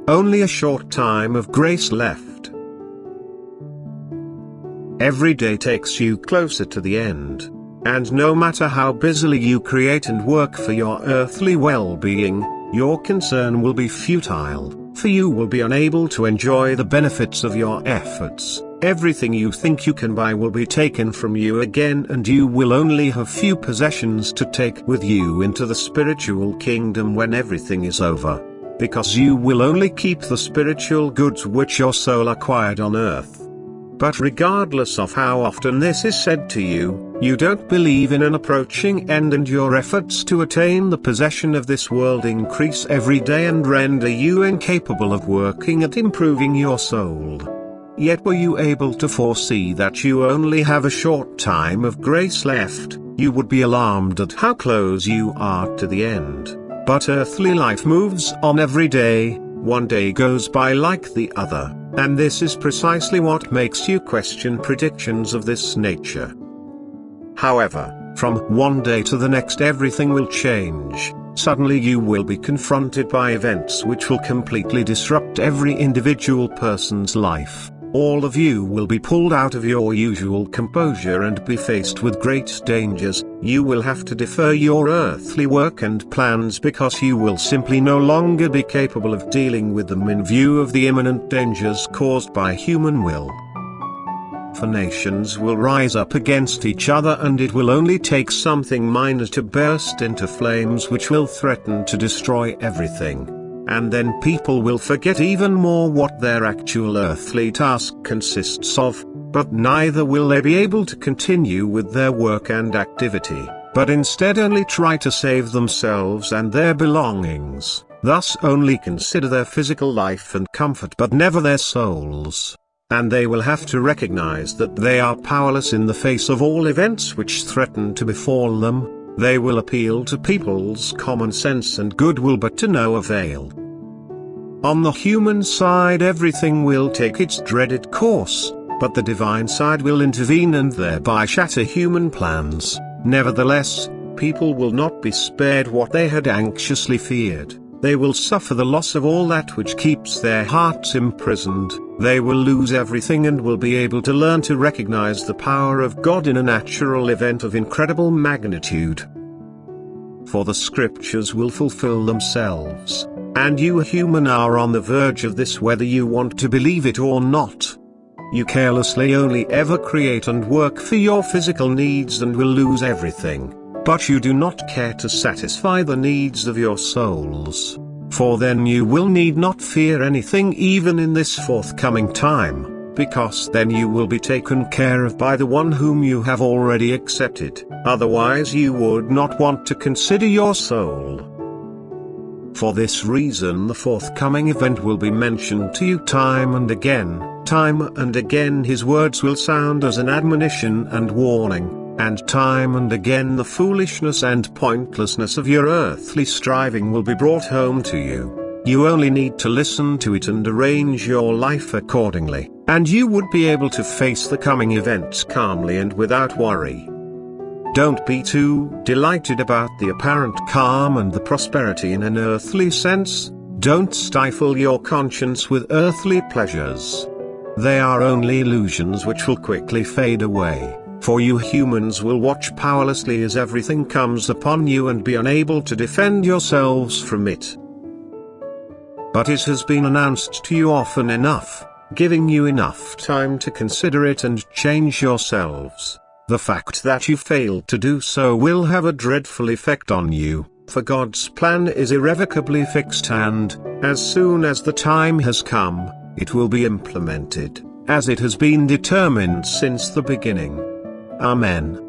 only a short time of grace left. Every day takes you closer to the end. And no matter how busily you create and work for your earthly well-being, your concern will be futile, for you will be unable to enjoy the benefits of your efforts. Everything you think you can buy will be taken from you again, and you will only have few possessions to take with you into the spiritual kingdom when everything is over. Because you will only keep the spiritual goods which your soul acquired on earth. But regardless of how often this is said to you, you don't believe in an approaching end, and your efforts to attain the possession of this world increase every day and render you incapable of working at improving your soul. Yet were you able to foresee that you only have a short time of grace left, you would be alarmed at how close you are to the end. But earthly life moves on every day, one day goes by like the other, and this is precisely what makes you question predictions of this nature. However, from one day to the next everything will change. Suddenly you will be confronted by events which will completely disrupt every individual person's life. All of you will be pulled out of your usual composure and be faced with great dangers. You will have to defer your earthly work and plans because you will simply no longer be capable of dealing with them in view of the imminent dangers caused by human will. For nations will rise up against each other, and it will only take something minor to burst into flames which will threaten to destroy everything. And then people will forget even more what their actual earthly task consists of, but neither will they be able to continue with their work and activity, but instead only try to save themselves and their belongings, thus only consider their physical life and comfort but never their souls. And they will have to recognize that they are powerless in the face of all events which threaten to befall them. They will appeal to people's common sense and goodwill, but to no avail. On the human side everything will take its dreaded course, but the divine side will intervene and thereby shatter human plans. Nevertheless, people will not be spared what they had anxiously feared. They will suffer the loss of all that which keeps their hearts imprisoned. They will lose everything and will be able to learn to recognize the power of God in a natural event of incredible magnitude. For the scriptures will fulfill themselves, and you human are on the verge of this whether you want to believe it or not. You carelessly only ever create and work for your physical needs and will lose everything, but you do not care to satisfy the needs of your souls. For then you will need not fear anything even in this forthcoming time, because then you will be taken care of by the one whom you have already accepted, otherwise you would not want to consider your soul. For this reason the forthcoming event will be mentioned to you time and again his words will sound as an admonition and warning. And time and again the foolishness and pointlessness of your earthly striving will be brought home to you. You only need to listen to it and arrange your life accordingly, and you would be able to face the coming events calmly and without worry. Don't be too delighted about the apparent calm and the prosperity in an earthly sense. Don't stifle your conscience with earthly pleasures. They are only illusions which will quickly fade away. For you humans will watch powerlessly as everything comes upon you and be unable to defend yourselves from it. But it has been announced to you often enough, giving you enough time to consider it and change yourselves. The fact that you failed to do so will have a dreadful effect on you, for God's plan is irrevocably fixed and, as soon as the time has come, it will be implemented, as it has been determined since the beginning. Amen.